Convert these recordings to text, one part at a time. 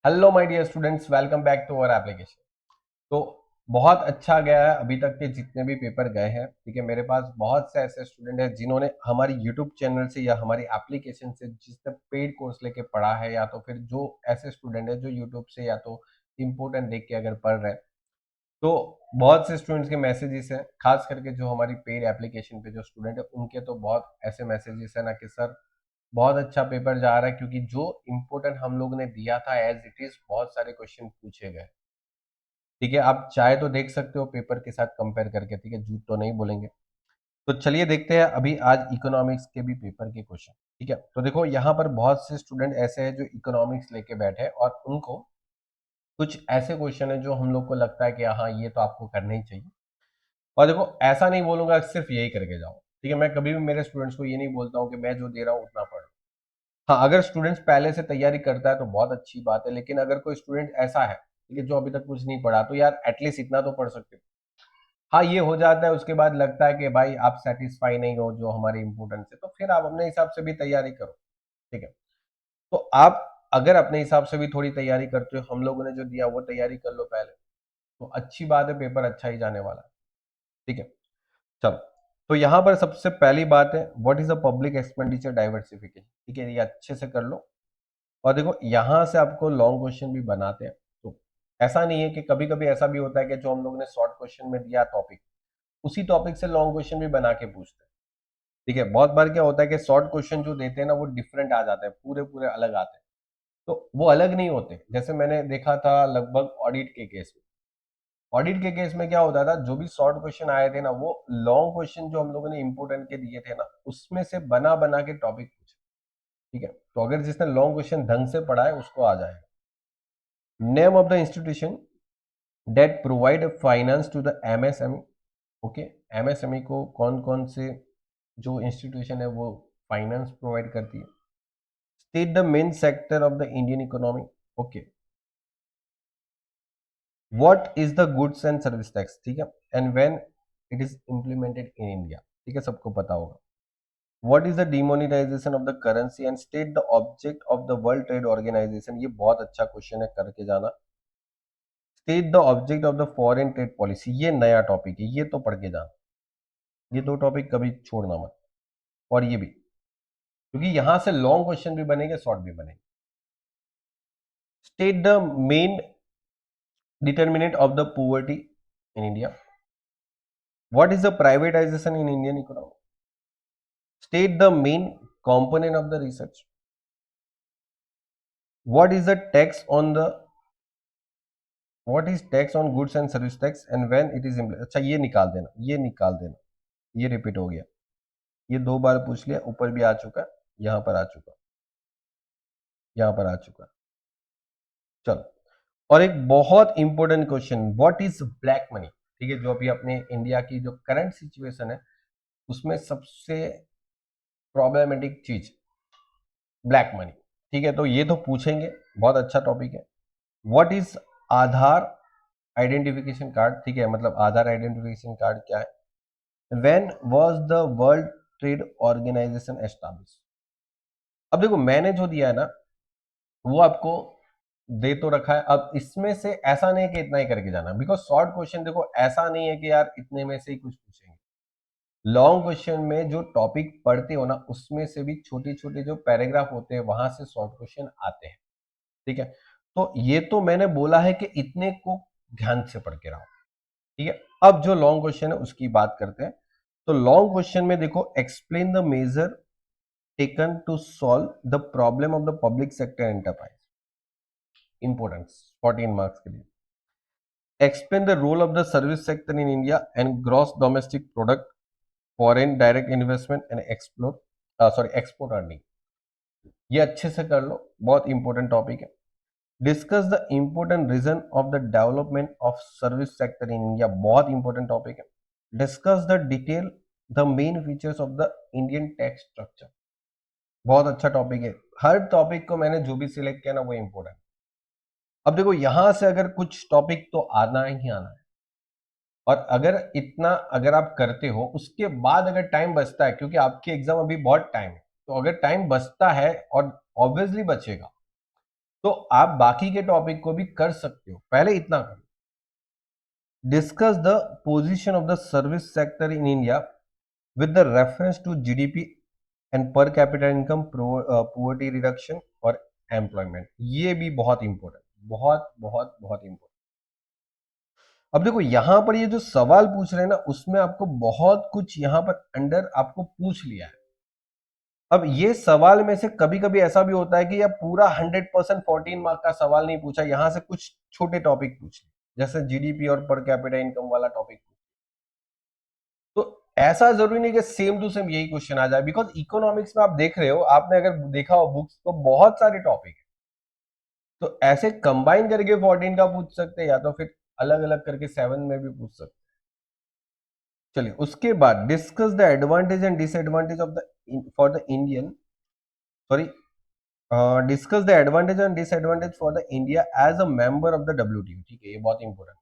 Hello my dear students, welcome back to our application. तो बहुत अच्छा गया है अभी तक के जितने भी पेपर गए हैं। ठीक है, मेरे पास बहुत से ऐसे स्टूडेंट हैं जिन्होंने हमारी यूट्यूब चैनल से या हमारी एप्लीकेशन से जिसने पेड कोर्स लेके पढ़ा है, या तो फिर जो ऐसे स्टूडेंट है जो यूट्यूब से या तो इम्पोर्टेंट देख के अगर पढ़ रहे हैं, तो बहुत से स्टूडेंट्स के मैसेजेस हैं। खास करके जो हमारी पेड एप्लीकेशन पे जो स्टूडेंट है उनके तो बहुत ऐसे मैसेजेस है ना कि सर बहुत अच्छा पेपर जा रहा है, क्योंकि जो इम्पोर्टेंट हम लोग ने दिया था एज इट इज बहुत सारे क्वेश्चन पूछे गए। ठीक है, आप चाहे तो देख सकते हो पेपर के साथ कंपेयर करके। ठीक है, झूठ तो नहीं बोलेंगे। तो चलिए देखते हैं अभी आज इकोनॉमिक्स के भी पेपर के क्वेश्चन। ठीक है, तो देखो यहाँ पर बहुत से स्टूडेंट ऐसे हैं जो इकोनॉमिक्स लेके बैठे हैं और उनको कुछ ऐसे क्वेश्चन है जो हम लोग को लगता है कि हाँ ये तो आपको करना ही चाहिए। और देखो ऐसा नहीं बोलूंगा सिर्फ यही करके जाओ। ठीक है, मैं कभी भी मेरे स्टूडेंट्स को ये नहीं बोलता हूँ कि मैं जो दे रहा हूँ उतना पढ़ो। हाँ, अगर स्टूडेंट्स पहले से तैयारी करता है तो बहुत अच्छी बात है, लेकिन अगर कोई स्टूडेंट ऐसा है ठीक है जो अभी तक कुछ नहीं पढ़ा, तो यार एटलीस्ट इतना तो पढ़ सकते हो। हाँ, ये हो जाता है उसके बाद लगता है कि भाई आप सेटिस्फाई नहीं हो जो हमारे इंपोर्टेंस है, तो फिर आप अपने हिसाब से भी तैयारी करो। ठीक है, तो आप अगर अपने हिसाब से भी थोड़ी तैयारी करते हो, हम लोगों ने जो दिया वो तैयारी कर लो पहले, तो अच्छी बात है, पेपर अच्छा ही जाने वाला है। ठीक है, चलो। तो यहाँ पर सबसे पहली बात है, what is the public expenditure diversification. ठीक है, ये अच्छे से कर लो। और देखो यहां से आपको लॉन्ग क्वेश्चन भी बनाते हैं, तो ऐसा नहीं है कि कभी कभी ऐसा भी होता है कि जो हम लोग ने शॉर्ट क्वेश्चन में दिया टॉपिक, उसी टॉपिक से लॉन्ग क्वेश्चन भी बना के पूछते हैं। ठीक है, बहुत बार क्या होता है कि शॉर्ट क्वेश्चन जो देते हैं ना वो डिफरेंट आ जाते हैं, पूरे पूरे अलग आते हैं। तो वो अलग नहीं होते, जैसे मैंने देखा था लगभग ऑडिट के केस में। ऑडिट के केस में क्या होता था, जो भी शॉर्ट क्वेश्चन आए थे ना, वो लॉन्ग क्वेश्चन जो हम लोगों ने इंपोर्टेंट के दिए थे ना, उसमें से बना बना के टॉपिक पूछे। ठीक है, तो अगर जिसने लॉन्ग क्वेश्चन ढंग से पढ़ा है उसको आ जाएगा। Name of the institution that provide finance to the MSME. Okay, MSME को कौन कौन से जो इंस्टीट्यूशन है वो फाइनेंस प्रोवाइड करती है। State the main sector of the Indian economy. Okay, what is the goods and service tax. ठीक है, and when it is implemented in India. ठीक है, सबको पता होगा। What is the demonetization of the currency and state the object of the world trade organization. ये बहुत अच्छा क्वेश्चन है, करके जाना। State the object of the foreign trade policy, ये नया टॉपिक है, ये तो पढ़ के जाना। ये दो टॉपिक कभी छोड़ना मत। और ये भी, क्योंकि यहां से लॉन्ग क्वेश्चन भी बनेंगे, शॉर्ट भी बनेंगे। State the main determinant of the poverty in India. What is the privatisation in Indian economy. State the main component of the research. What is the tax on the what is tax on goods and service tax and when it is implemented। अच्छा, ये निकाल देना, ये निकाल देना, ये repeat हो गया। ये दो बार पूछ लिया, ऊपर भी आ चुका, यहां पर आ चुका, यहां पर आ चुका। चलो, और एक बहुत important question, what is black money. ठीक है, जो अभी अपने इंडिया की जो करंट सिचुएशन है उसमें सबसे प्रॉब्लमेटिक चीज ब्लैक मनी। ठीक है, तो ये तो पूछेंगे, बहुत अच्छा टॉपिक है। What is Aadhaar identification card. ठीक है, मतलब आधार आइडेंटिफिकेशन कार्ड क्या है। When was the world trade organization establish. अब देखो मैंने जो दिया है ना वो आपको दे तो रखा है, अब इसमें से ऐसा नहीं कि इतना ही करके जाना, बिकॉज शॉर्ट क्वेश्चन देखो ऐसा नहीं है कि यार इतने में से ही कुछ पूछेंगे। लॉन्ग क्वेश्चन में जो टॉपिक पढ़ते हो ना उसमें से भी छोटे छोटे जो पैराग्राफ होते हैं वहां से शॉर्ट क्वेश्चन आते हैं। ठीक है, तो ये तो मैंने बोला है कि इतने को ध्यान से पढ़ के रहो। ठीक है, अब जो लॉन्ग क्वेश्चन है उसकी बात करते हैं। तो लॉन्ग क्वेश्चन में देखो, explain the measure taken to solve the problem of the public sector enterprise. Importance 14 marks के लिए। Explain the role of the service sector in India and gross domestic product, foreign direct investment and export earning. ये अच्छे से कर लो, बहुत important topic है। Discuss the important reason of the development of service sector in India, बहुत important topic है। Discuss the detail the main features of the Indian tax structure, बहुत अच्छा टॉपिक है। हर टॉपिक को मैंने जो भी सिलेक्ट किया ना वो इंपॉर्टेंट। अब देखो यहां से अगर कुछ टॉपिक तो आना ही आना है, और अगर इतना अगर आप करते हो उसके बाद अगर टाइम बचता है, क्योंकि आपके एग्जाम अभी बहुत टाइम है, तो अगर टाइम बचता है और ऑब्वियसली बचेगा, तो आप बाकी के टॉपिक को भी कर सकते हो, पहले इतना करो। Discuss the position of the service sector in India with the reference to GDP and per capita income, poverty reduction और एम्प्लॉयमेंट। ये भी बहुत इंपॉर्टेंट, बहुत बहुत बहुत इंपॉर्टेंट। अब देखो यहां पर ये जो सवाल पूछ रहे हैं ना, उसमें आपको बहुत कुछ यहां पर अंडर आपको पूछ लिया है। अब ये सवाल में से कभी कभी ऐसा भी होता है कि या पूरा 100% 14 मार्क का सवाल नहीं पूछा, यहां से कुछ छोटे टॉपिक पूछ लिए, जैसे जीडीपी और पर कैपिटा इनकम वाला टॉपिक। तो ऐसा जरूरी नहीं कि सेम टू सेम यही क्वेश्चन आ जाए, बिकॉज इकोनॉमिक्स में आप देख रहे हो, आपने अगर देखा हो बुक्स तो बहुत सारे टॉपिक है। तो ऐसे कंबाइन करके 14 का पूछ सकते हैं, या तो फिर अलग अलग करके 7 में भी पूछ सकते हैं। चलिए उसके बाद discuss the advantage and disadvantage of the for the Indian, sorry, discuss the advantage and disadvantage for the India as a member of the WTO. ठीक है, ये बहुत important.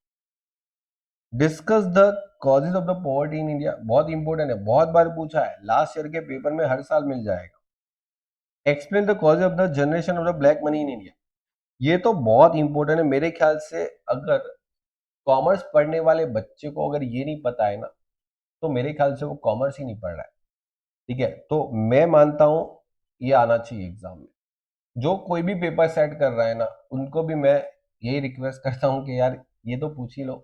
Discuss the causes of the poverty in India, बहुत important है, बहुत बार पूछा है, last year के पेपर में हर साल मिल जाएगा। Explain the cause of the generation of the black money in India, ये तो बहुत इंपॉर्टेंट है मेरे ख्याल से। अगर कॉमर्स पढ़ने वाले बच्चे को अगर ये नहीं पता है ना, तो मेरे ख्याल से वो कॉमर्स ही नहीं पढ़ रहा है। ठीक है, तो मैं मानता हूं ये आना चाहिए एग्जाम में। जो कोई भी पेपर सेट कर रहा है ना, उनको भी मैं यही रिक्वेस्ट करता हूं कि यार ये तो पूछ ही लो।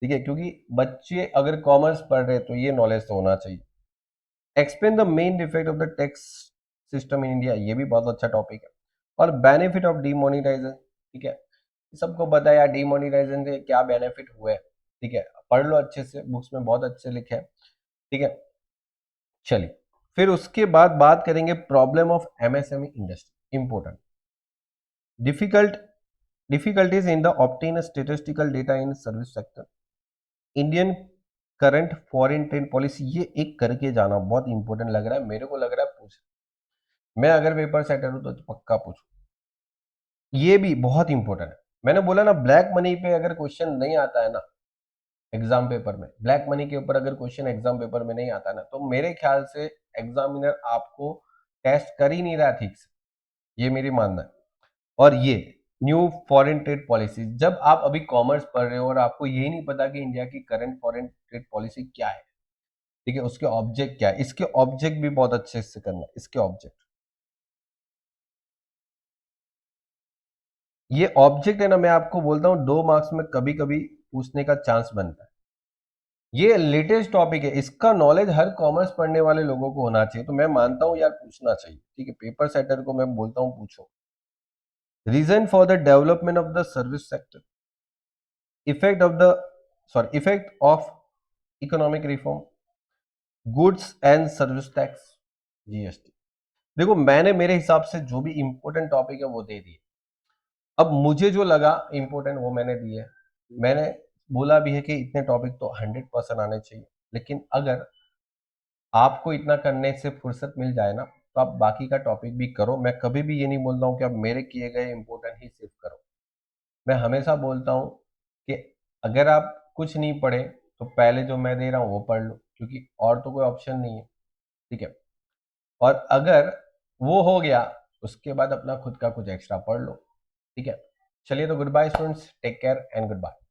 ठीक है, क्योंकि बच्चे अगर कॉमर्स पढ़ रहे हैं तो ये नॉलेज तो होना चाहिए। Explain the main defect of the tax system in India, ये भी बहुत अच्छा टॉपिक है। और बेनिफिट ऑफ डीमोनिटाइजेशन। ठीक है, सबको पता है यार डीमोनिटाइजेशन से क्या बेनिफिट हुए। ठीक है, पढ़ लो अच्छे से, बुक्स में बहुत अच्छे लिखे हैं। ठीक है, चलिए फिर उसके बाद बात करेंगे problem of MSME industry, important. Difficult difficulties in the obtain statistical data in service sector, Indian current foreign trade policy, ये एक करके जाना बहुत इंपॉर्टेंट लग रहा है मेरे को, लग रहा है पूछ, मैं अगर पेपर सेटर हूं तो पक्का पूछूं। ये भी बहुत इंपॉर्टेंट है। मैंने बोला ना, ब्लैक मनी पे अगर क्वेश्चन नहीं आता है ना एग्जाम पेपर में, ब्लैक मनी के ऊपर अगर क्वेश्चन एग्जाम पेपर में नहीं आता ना, तो मेरे ख्याल से एग्जामिनर आपको टेस्ट कर ही नहीं रहा ठीक से, ये मेरी मानना है। और ये न्यू फॉरेन ट्रेड पॉलिसी, जब आप अभी कॉमर्स पढ़ रहे हो और आपको यही नहीं पता कि इंडिया की करंट फॉरेन ट्रेड पॉलिसी क्या है, ठीक है, उसके ऑब्जेक्ट क्या है, इसके ऑब्जेक्ट भी बहुत अच्छे से करना, इसके ऑब्जेक्ट, ये ऑब्जेक्ट है ना, मैं आपको बोलता हूं 2 मार्क्स में कभी कभी पूछने का चांस बनता है। ये लेटेस्ट टॉपिक है, इसका नॉलेज हर कॉमर्स पढ़ने वाले लोगों को होना चाहिए, तो मैं मानता हूं यार पूछना चाहिए। ठीक है, पेपर सेटर को मैं बोलता हूं पूछो। Reason for the development of the service sector, effect of the, sorry, effect of economic reform, goods and service tax, GST. देखो मैंने मेरे हिसाब से जो भी इंपॉर्टेंट टॉपिक है वो दे दिए। अब मुझे जो लगा इंपॉर्टेंट वो मैंने दिए। मैंने बोला भी है कि इतने टॉपिक तो 100% आने चाहिए, लेकिन अगर आपको इतना करने से फुर्सत मिल जाए ना, तो आप बाकी का टॉपिक भी करो। मैं कभी भी ये नहीं बोलता हूँ कि आप मेरे किए गए इंपॉर्टेंट ही सिर्फ करो। मैं हमेशा बोलता हूँ कि अगर आप कुछ नहीं पढ़े तो पहले जो मैं दे रहा हूँ वो पढ़ लो, क्योंकि और तो कोई ऑप्शन नहीं है। ठीक है, और अगर वो हो गया उसके बाद अपना खुद का कुछ एक्स्ट्रा पढ़ लो। ठीक है, चलिए तो goodbye students, take care and good bye.